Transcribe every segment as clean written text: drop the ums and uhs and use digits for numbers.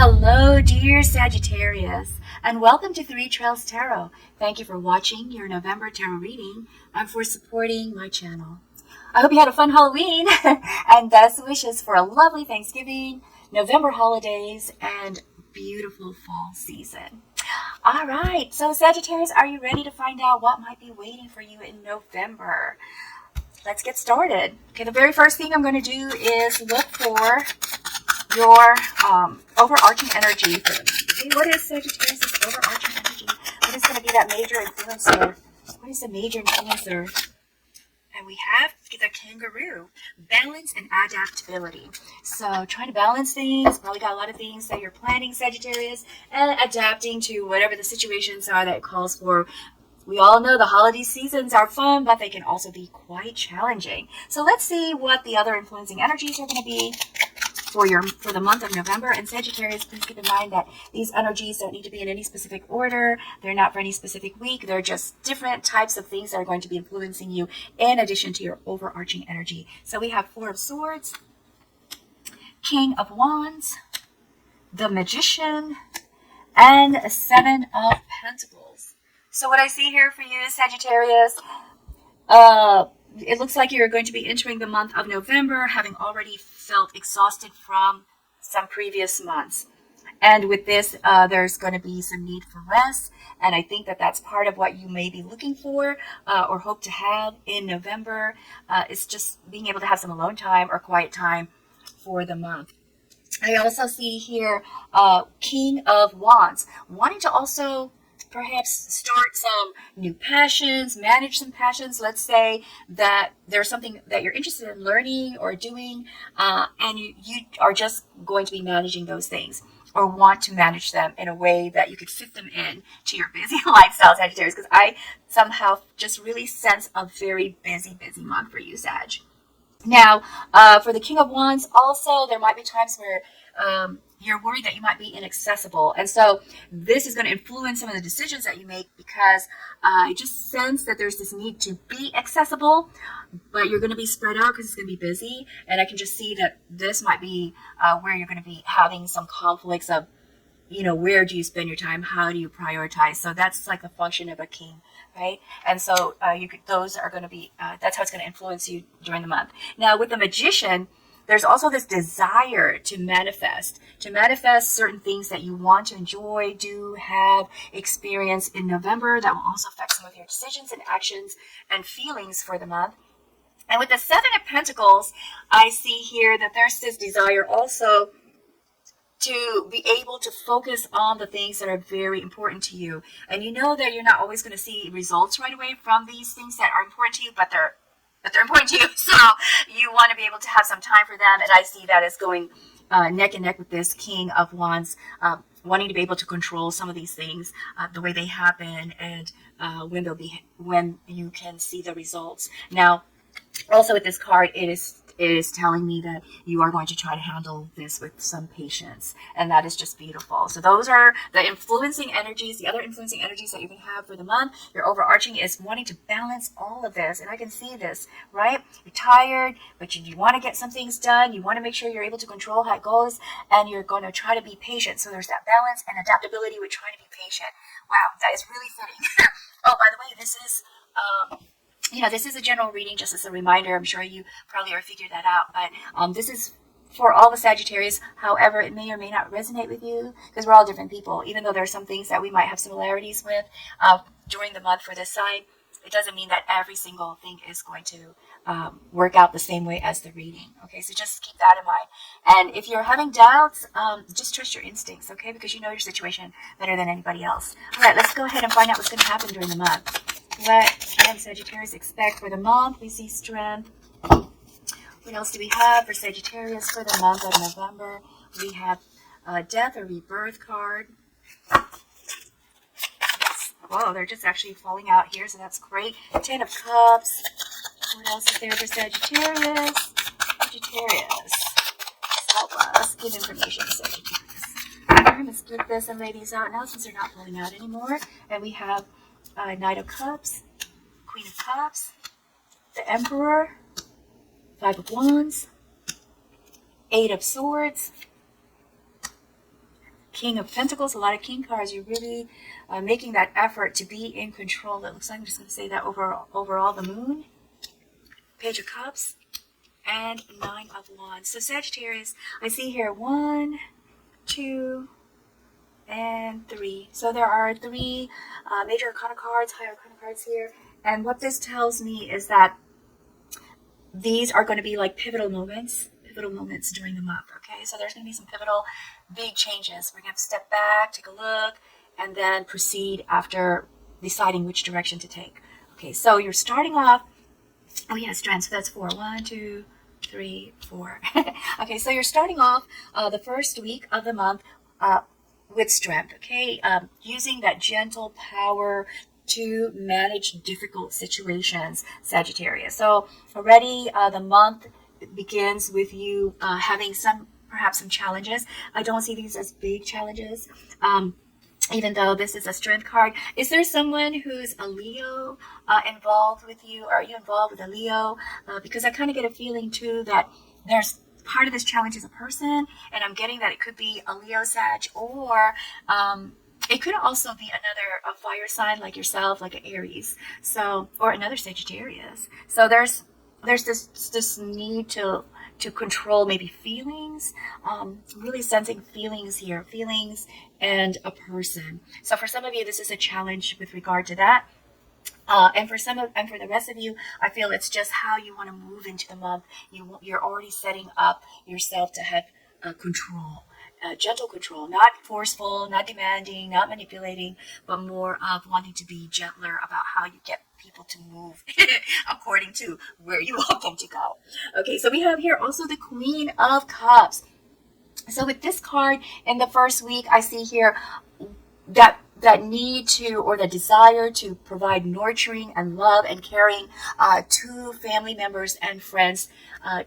Hello, dear Sagittarius, and welcome to Three Trails Tarot. Thank you for watching your November tarot reading and for supporting my channel. I hope you had a fun Halloween and best wishes for a lovely Thanksgiving, November holidays, and beautiful fall season. All right, so Sagittarius, are you ready to find out what might be waiting for you in November? Let's get started. Okay, the very first thing I'm going to do is look for your overarching energy for them. Okay, what is Sagittarius' overarching energy? What is going to be that major influencer? What is the major influencer? And we have the kangaroo, balance and adaptability. So trying to balance things, probably got a lot of things that you're planning, Sagittarius, and adapting to whatever the situations are that it calls for. We all know the holiday seasons are fun, but they can also be quite challenging. So let's see what the other influencing energies are going to be for the month of November. And Sagittarius, please keep in mind that these energies don't need to be in any specific order. They're not for any specific week. They're just different types of things that are going to be influencing you in addition to your overarching energy. So we have Four of Swords, King of Wands, the Magician, and Seven of Pentacles. So what I see here for you, Sagittarius, it looks like you're going to be entering the month of November having already felt exhausted from some previous months. And with this, there's going to be some need for rest. And I think that that's part of what you may be looking for or hope to have in November. It's just being able to have some alone time or quiet time for the month. I also see here King of Wands, wanting to also perhaps start some new passions, manage some passions. Let's say that there's something that you're interested in learning or doing, and you are just going to be managing those things or want to manage them in a way that you could fit them in to your busy lifestyle, Sagittarius, because I somehow just really sense a very busy month for you, Sag. Now, for the King of Wands, also, there might be times where you're worried that you might be inaccessible. And so this is going to influence some of the decisions that you make because I just sense that there's this need to be accessible, but you're going to be spread out because it's going to be busy. And I can just see that this might be where you're going to be having some conflicts of, where do you spend your time? How do you prioritize? So that's like a function of a king, right? And so those are going to be, that's how it's going to influence you during the month. Now with the Magician, there's also this desire to manifest certain things that you want to enjoy, do, have, experience in November that will also affect some of your decisions and actions and feelings for the month. And with the Seven of Pentacles, I see here that there's this desire also to be able to focus on the things that are very important to you. And you know that you're not always going to see results right away from these things that are important to you, but they're important to you. So you want to be able to have some time for them. And I see that as going neck and neck with this King of Wands, wanting to be able to control some of these things, the way they happen, and when you can see the results. Now, also with this card, it is telling me that you are going to try to handle this with some patience, and that is just beautiful. So those are the influencing energies, the other influencing energies that you can have for the month. Your overarching is wanting to balance all of this, and I can see this, right? You're tired, but you want to get some things done. You want to make sure you're able to control how it goes, and you're going to try to be patient. So there's that balance and adaptability with trying to be patient. Wow, that is really fitting. Oh, by the way, this is this is a general reading, just as a reminder. I'm sure you probably already figured that out, but this is for all the Sagittarius. However, it may or may not resonate with you because we're all different people. Even though there are some things that we might have similarities with during the month for this side, it doesn't mean that every single thing is going to work out the same way as the reading. Okay, so just keep that in mind. And if you're having doubts, just trust your instincts, okay, because you know your situation better than anybody else. All right, let's go ahead and find out what's going to happen during the month. What can Sagittarius expect for the month? We see strength. What else do we have for Sagittarius for the month of November? We have death or rebirth card. Whoa, they're just actually falling out here, so that's great. Ten of Cups. What else is there for Sagittarius? Sagittarius. Help us. Give information to Sagittarius. Alright, let's get this and lay these out now since they're not falling out anymore. And we have Knight of Cups, Queen of Cups, the Emperor, Five of Wands, Eight of Swords, King of Pentacles, a lot of King cards. You're really making that effort to be in control. It looks like I'm just going to say that overall, the Moon, Page of Cups, and Nine of Wands. So Sagittarius, I see here 1, 2, and 3. So there are 3 major arcana cards, high arcana cards here. And what this tells me is that these are going to be like pivotal moments during the month. Okay, so there's going to be some pivotal big changes. We're going to have to step back, take a look, and then proceed after deciding which direction to take. Okay, so you're starting off. Oh yeah, strength. So that's 4. 1, 2, 3, 4. Okay, so you're starting off the first week of the month with strength. Okay, using that gentle power to manage difficult situations, Sagittarius. So already the month begins with you having perhaps some challenges. I don't see these as big challenges. Even though this is a strength card. Is there someone who's a Leo involved with you? Are you involved with a Leo? Because I kind of get a feeling too that there's part of this challenge is a person, and I'm getting that it could be a Leo Sag, or it could also be a fire sign like yourself, like an Aries, so, or another Sagittarius. So there's this need to control maybe feelings, really sensing feelings here, feelings and a person. So for some of you, this is a challenge with regard to that. And for the rest of you, I feel it's just how you want to move into the month. You're already setting up yourself to have control. Gentle control, not forceful, not demanding, not manipulating, but more of wanting to be gentler about how you get people to move according to where you want them to go. Okay, so we have here also the Queen of Cups. So with this card in the first week, I see here that need to, or the desire to provide nurturing and love and caring to family members and friends,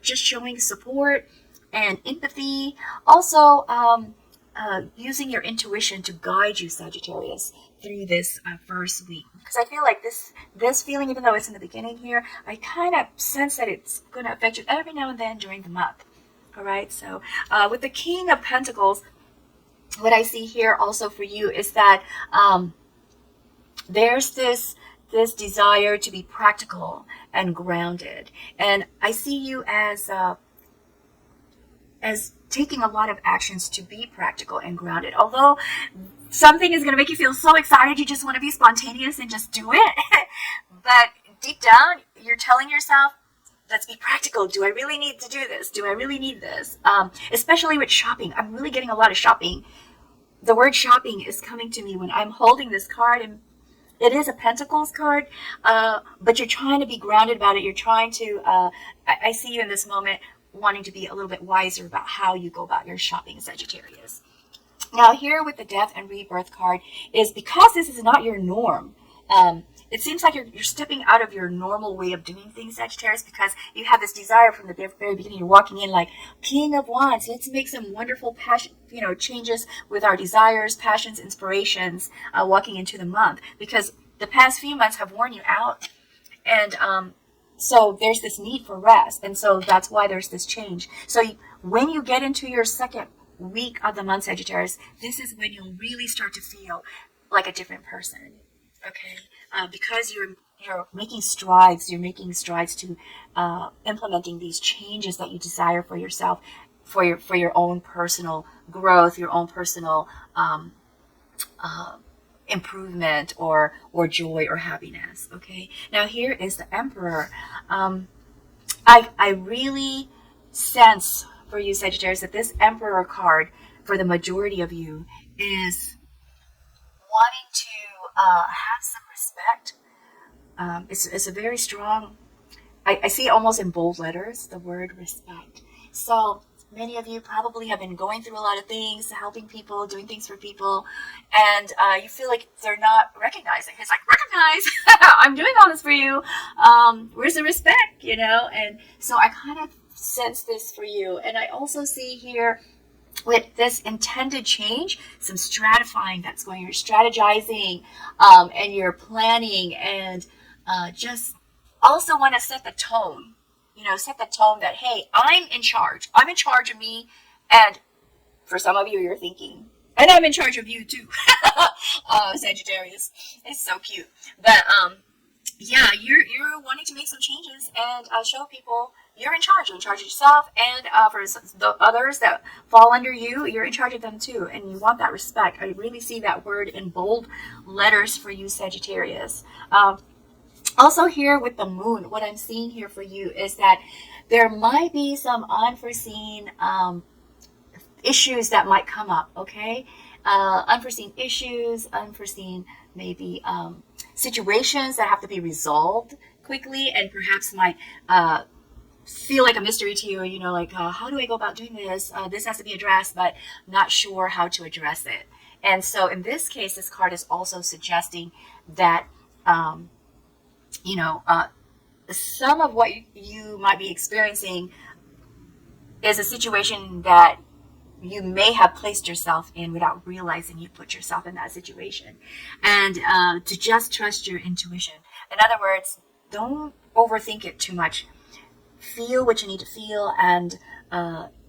just showing support and empathy. Also, using your intuition to guide you, Sagittarius, through this first week. Because I feel like this feeling, even though it's in the beginning here, I kind of sense that it's going to affect you every now and then during the month. All right, so with the King of Pentacles, what I see here also for you is that there's this desire to be practical and grounded. And I see you as taking a lot of actions to be practical and grounded. Although something is going to make you feel so excited, you just want to be spontaneous and just do it. But deep down, you're telling yourself, let's be practical. Do I really need to do this? Do I really need this? Especially with shopping. I'm really getting a lot of shopping. The word shopping is coming to me when I'm holding this card, and it is a Pentacles card, but you're trying to be grounded about it. You're trying to, I see you in this moment wanting to be a little bit wiser about how you go about your shopping, Sagittarius. Now here with the Death and Rebirth card is because this is not your norm. It seems like you're stepping out of your normal way of doing things, Sagittarius, because you have this desire from the very beginning. You're walking in like King of Wands. Let's make some wonderful passion, changes with our desires, passions, inspirations, walking into the month, because the past few months have worn you out, and so there's this need for rest, and so that's why there's this change. So when you get into your second week of the month, Sagittarius, this is when you'll really start to feel like a different person. Okay, because you're making strides. You're making strides to implementing these changes that you desire for yourself, for your own personal growth, your own personal improvement or joy or happiness. Okay, now here is the Emperor. I really sense for you, Sagittarius, that this Emperor card for the majority of you is wanting to have some respect. It's a very strong, I see almost in bold letters, the word respect. So many of you probably have been going through a lot of things, helping people, doing things for people, and you feel like they're not recognizing. It's like, recognize, I'm doing all this for you. Where's the respect, And so I kind of sense this for you. And I also see here with this intended change, some stratifying that's going. You're strategizing and you're planning, and just also want to set the tone. Set the tone that, hey, I'm in charge. I'm in charge of me. And for some of you, you're thinking, And I'm in charge of you too. Sagittarius. It's so cute. But yeah, you're wanting to make some changes and show people you're in charge. You're in charge of yourself, and for the others that fall under you, you're in charge of them too. And you want that respect. I really see that word in bold letters for you, Sagittarius. Also here with the moon, what I'm seeing here for you is that there might be some unforeseen issues that might come up, okay? Unforeseen issues, unforeseen maybe situations that have to be resolved quickly and perhaps might feel like a mystery to you, you know, like how do I go about doing this? This has to be addressed, but not sure how to address it. And so in this case, this card is also suggesting that, you know, some of what you might be experiencing is a situation that you may have placed yourself in without realizing you put yourself in that situation. And to just trust your intuition. In other words, don't overthink it too much. Feel what you need to feel and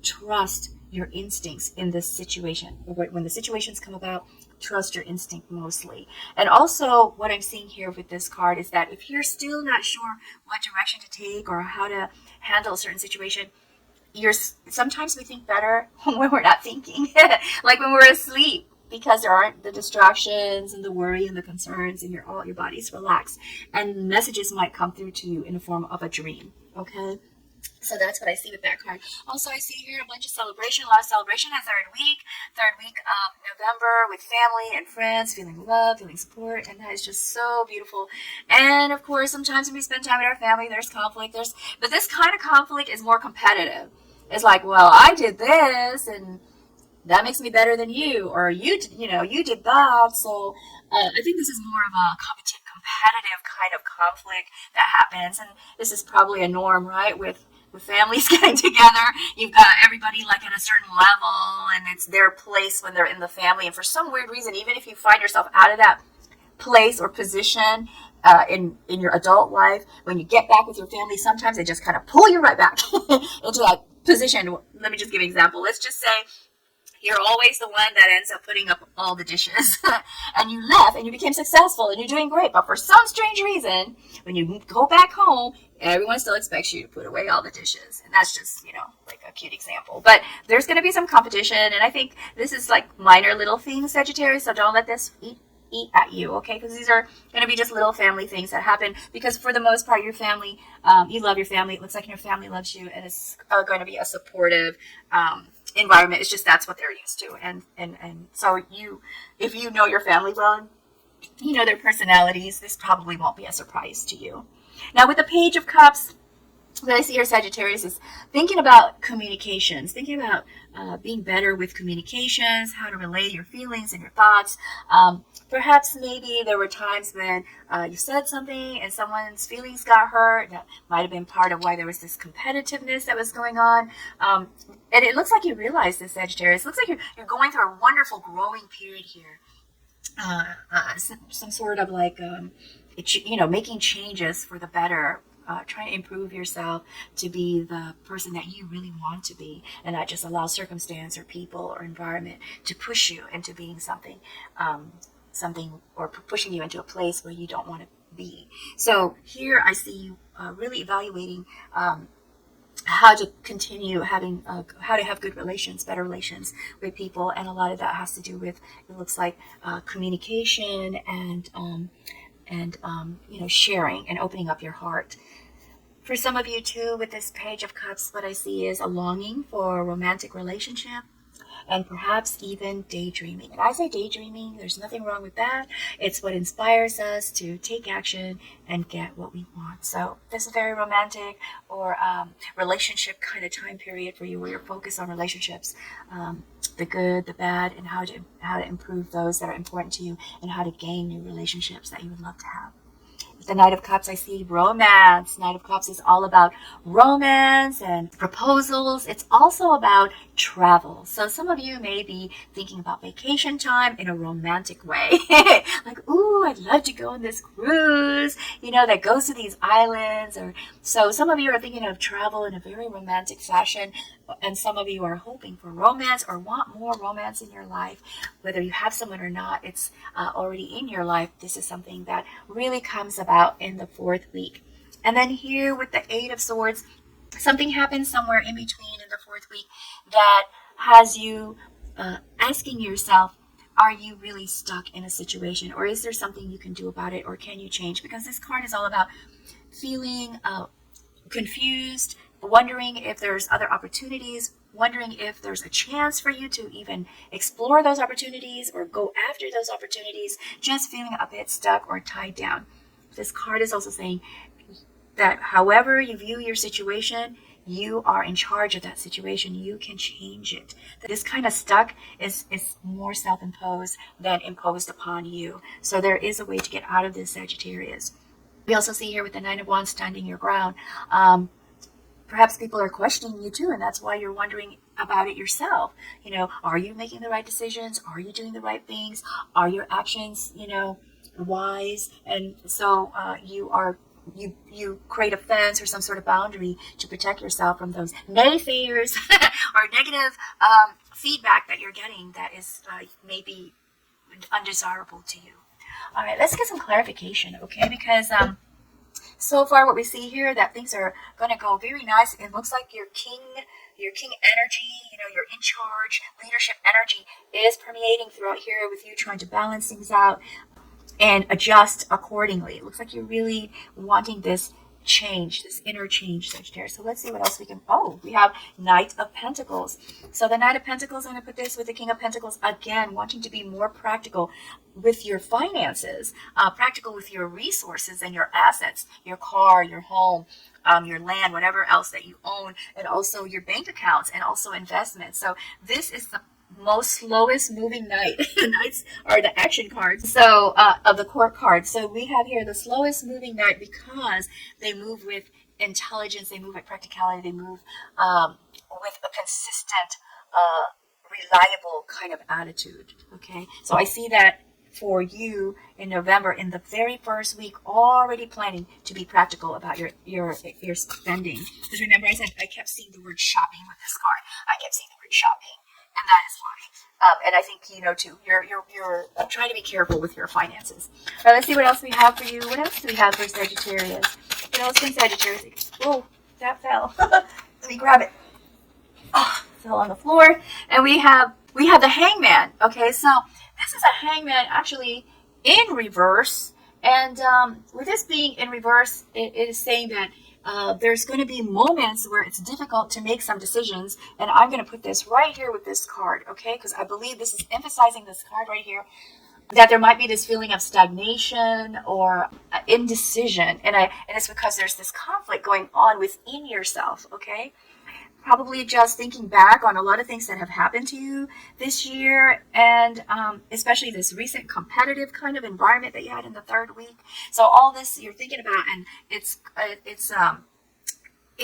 trust your instincts in this situation. When the situations come about, trust your instinct mostly. And also what I'm seeing here with this card is that if you're still not sure what direction to take or how to handle a certain situation, sometimes we think better when we're not thinking, like when we're asleep, because there aren't the distractions and the worry and the concerns, and your body's relaxed, and messages might come through to you in the form of a dream. Okay, so that's what I see with that card. Also, I see here a bunch of celebration, a lot of celebration at third week of November, with family and friends, feeling love, feeling support, and that is just so beautiful. And of course, sometimes when we spend time with our family, there's conflict. But this kind of conflict is more competitive. It's like, well, I did this, and that makes me better than you, or you did that. So I think this is more of a competitive kind of conflict that happens, and this is probably a norm, right? With families getting together, you've got everybody like at a certain level, and it's their place when they're in the family. And for some weird reason, even if you find yourself out of that place or position in your adult life, when you get back with your family, sometimes they just kind of pull you right back into that position. Let me just give an example. Let's just say you're always the one that ends up putting up all the dishes and you left and you became successful and you're doing great, but for some strange reason, when you go back home, everyone still expects you to put away all the dishes. And that's just, like a cute example. But there's going to be some competition, and I think this is like minor little things, Sagittarius, so don't let this eat at you, okay? Because these are going to be just little family things that happen, because for the most part, your family, you love your family. It looks like your family loves you, and it's going to be a supportive environment. It's just that's what they're used to. And so if you know your family well, you know their personalities, this probably won't be a surprise to you. Now, with the Page of Cups, what I see here, Sagittarius, is thinking about communications, thinking about being better with communications, how to relay your feelings and your thoughts. Perhaps maybe there were times when you said something and someone's feelings got hurt. That might have been part of why there was this competitiveness that was going on. And it looks like you realize this, Sagittarius. It looks like you're going through a wonderful growing period here. Some sort of like, making changes for the better. Trying to improve yourself to be the person that you really want to be, and not just allow circumstance or people or environment to push you into being something or pushing you into a place where you don't want to be. So here I see you really evaluating how to continue having how to have good relations, better relations with people, and a lot of that has to do with, it looks like, communication and sharing and opening up your heart. For some of you too, with this Page of Cups, what I see is a longing for a romantic relationship, and perhaps even daydreaming. And I say daydreaming, there's nothing wrong with that. It's what inspires us to take action and get what we want. So this is a very romantic or relationship kind of time period for you, where you're focused on relationships, the good, the bad, and how to improve those that are important to you, and how to gain new relationships that you would love to have. The Knight of Cups, I see romance. Knight of Cups is all about romance and proposals. It's also about travel. So some of you may be thinking about vacation time in a romantic way. Like, ooh, I'd love to go on this cruise, that goes to these islands. Or so some of you are thinking of travel in a very romantic fashion, and some of you are hoping for romance or want more romance in your life. Whether you have someone or not, it's already in your life. This is something that really comes about in the 4th week. And then here with the 8 of Swords, something happens somewhere in between in the 4th week that has you asking yourself, are you really stuck in a situation, or is there something you can do about it, or can you change? Because this card is all about feeling confused, wondering if there's other opportunities, wondering if there's a chance for you to even explore those opportunities or go after those opportunities, just feeling a bit stuck or tied down. This card is also saying that however you view your situation, you are in charge of that situation. You can change it. This kind of stuck is more self-imposed than imposed upon you. So there is a way to get out of this, Sagittarius. We also see here with the 9 of Wands standing your ground. Perhaps people are questioning you too, and that's why you're wondering about it yourself. Are you making the right decisions? Are you doing the right things? Are your actions, wise? And so you create a fence or some sort of boundary to protect yourself from those naysayers or negative feedback that you're getting that is maybe undesirable to you. All right, let's get some clarification, okay? Because so far what we see here, that things are going to go very nice. It looks like your king energy, your in charge leadership energy is permeating throughout here with you trying to balance things out and adjust accordingly. It looks like you're really wanting this change, this inner change, Sagittarius. So let's see what else we can. Oh, we have Knight of Pentacles. So the Knight of Pentacles, I'm going to put this with the King of Pentacles again, wanting to be more practical with your finances, practical with your resources and your assets, your car, your home, your land, whatever else that you own, and also your bank accounts and also investments. So this is the most slowest moving knight. Knights are the action cards, so of the court cards. So we have here the slowest moving knight because they move with intelligence, they move with practicality, they move with a consistent, reliable kind of attitude. Okay, so I see that for you in November, in the very first week, already planning to be practical about your spending. Because remember, I said I kept seeing the word shopping with this card. I kept seeing the word shopping. And that is fine. And I think too. You're trying to be careful with your finances. All right, let's see what else we have for you. What else do we have for Sagittarius? What else can Sagittarius? Oh, that fell. Let me grab it. Oh, it fell on the floor. And we have the Hangman. Okay, so this is a Hangman actually in reverse. And with this being in reverse, it is saying that there's going to be moments where it's difficult to make some decisions, and I'm going to put this right here with this card, okay? Because I believe this is emphasizing this card right here, that there might be this feeling of stagnation or indecision, and it's because there's this conflict going on within yourself, okay? Probably just thinking back on a lot of things that have happened to you this year, and especially this recent competitive kind of environment that you had in the 3rd week. So all this you're thinking about, and it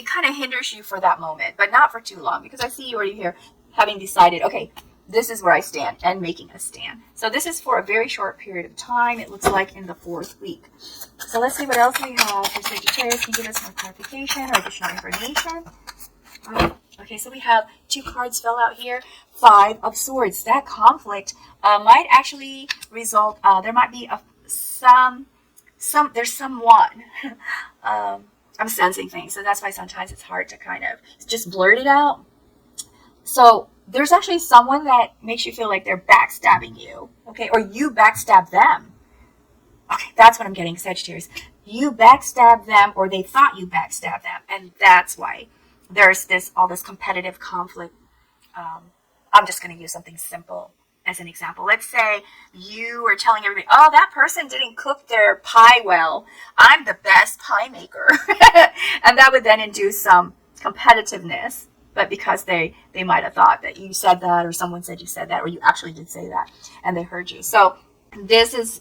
kind of hinders you for that moment, but not for too long, because I see you already here having decided, okay, this is where I stand, and making a stand. So this is for a very short period of time. It looks like in the 4th week. So let's see what else we have for Sagittarius. Can you give us more clarification or additional information? Okay, so we have 2 cards fell out here. 5 of Swords. That conflict might actually result. There might be there's someone. I'm sensing things, so that's why sometimes it's hard to kind of just blurt it out. So there's actually someone that makes you feel like they're backstabbing you, okay, or you backstab them. Okay, that's what I'm getting, Sagittarius. You backstab them, or they thought you backstabbed them, and that's why there's all this competitive conflict. I'm just going to use something simple as an example. Let's say you are telling everybody, oh, that person didn't cook their pie well. I'm the best pie maker. And that would then induce some competitiveness. But because they might have thought that you said that, or someone said you said that, or you actually did say that, and they heard you. So this is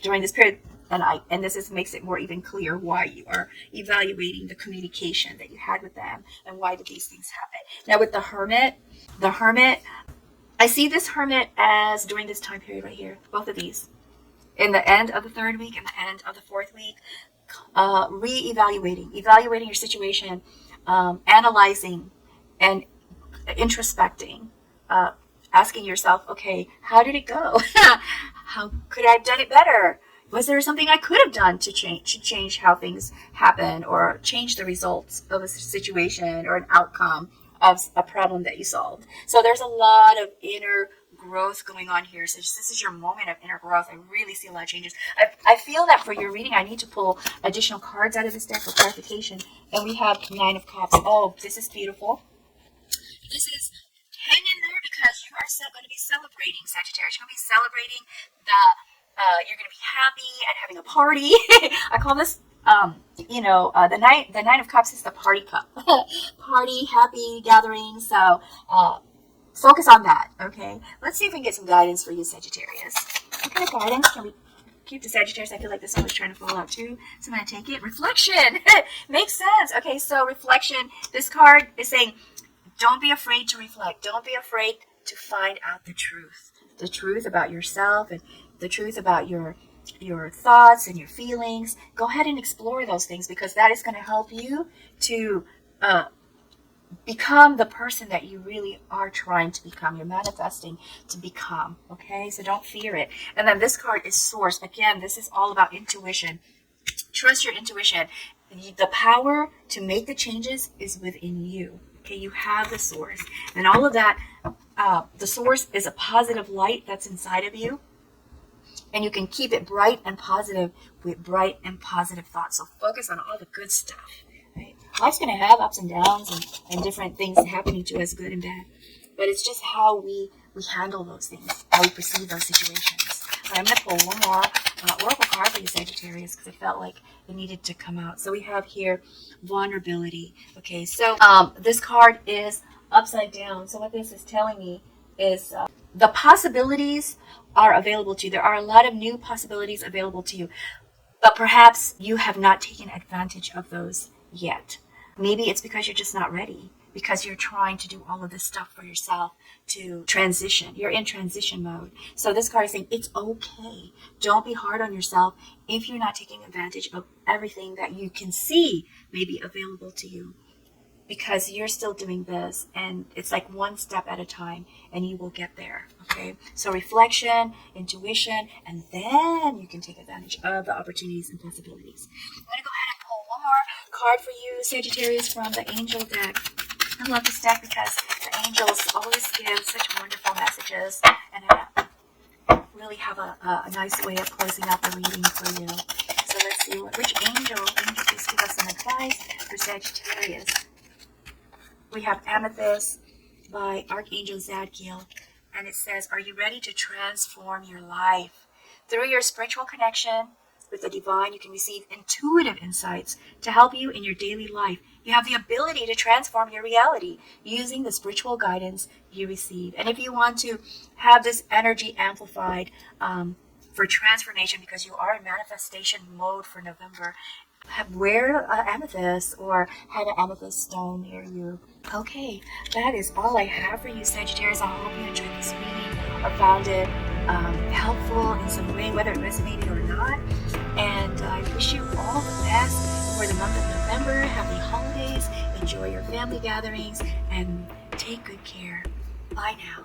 during this period, And this makes it more even clear why you are evaluating the communication that you had with them and why did these things happen. Now with the Hermit, I see this Hermit as during this time period right here, both of these, in the end of the 3rd week and the end of the 4th week, evaluating your situation, analyzing and introspecting, asking yourself, okay, how did it go? How could I have done it better? Was there something I could have done to change how things happen, or change the results of a situation or an outcome of a problem that you solved? So there's a lot of inner growth going on here. So this is your moment of inner growth. I really see a lot of changes. I feel that for your reading, I need to pull additional cards out of this deck for clarification. And we have 9 of Cups. Oh, this is beautiful. This is, hang in there, because you are going to be celebrating, Sagittarius. You're going to be celebrating you're going to be happy and having a party. I call this, the Nine of Cups is the party cup. Party, happy, gathering. So focus on that, okay? Let's see if we can get some guidance for you, Sagittarius. What kind of guidance can we keep to Sagittarius? I feel like this one was trying to fall out too, so I'm going to take it. Reflection. Makes sense. Okay, so reflection. This card is saying, don't be afraid to reflect. Don't be afraid to find out the truth. The truth about yourself and the truth about your thoughts and your feelings. Go ahead and explore those things, because that is going to help you to become the person that you really are trying to become. You're manifesting to become, okay? So don't fear it. And then this card is Source. Again, this is all about intuition. Trust your intuition. The power to make the changes is within you. Okay, you have the Source. And all of that, the Source is a positive light that's inside of you. And you can keep it bright and positive with bright and positive thoughts. So focus on all the good stuff. Right? Life's going to have ups and downs and different things happening to us, good and bad. But it's just how we handle those things, how we perceive those situations. But I'm going to pull one more oracle card for you, Sagittarius, because I felt like it needed to come out. So we have here vulnerability. Okay, so this card is upside down. So what this is telling me is the possibilities are available to you. There are a lot of new possibilities available to you, but perhaps you have not taken advantage of those yet. Maybe it's because you're just not ready, because you're trying to do all of this stuff for yourself to transition. You're in transition mode. So this card is saying it's okay. Don't be hard on yourself if you're not taking advantage of everything that you can see may be available to you, because you're still doing this, and it's like one step at a time, and you will get there, okay? So reflection, intuition, and then you can take advantage of the opportunities and possibilities. I'm going to go ahead and pull one more card for you, Sagittarius, from the Angel deck. I love this deck because the angels always give such wonderful messages, and really have a nice way of closing out the reading for you. So let's see, which angel can just give us some advice for Sagittarius? We have Amethyst by Archangel Zadkiel, and it says, are you ready to transform your life? Through your spiritual connection with the divine, you can receive intuitive insights to help you in your daily life. You have the ability to transform your reality using the spiritual guidance you receive. And if you want to have this energy amplified for transformation, because you are in manifestation mode for November, wear amethyst or have an amethyst stone near you. Okay, that is all I have for you, Sagittarius. I hope you enjoyed this reading or found it helpful in some way, whether it resonated or not. And I wish you all the best for the month of November. Happy holidays. Enjoy your family gatherings and take good care. Bye now.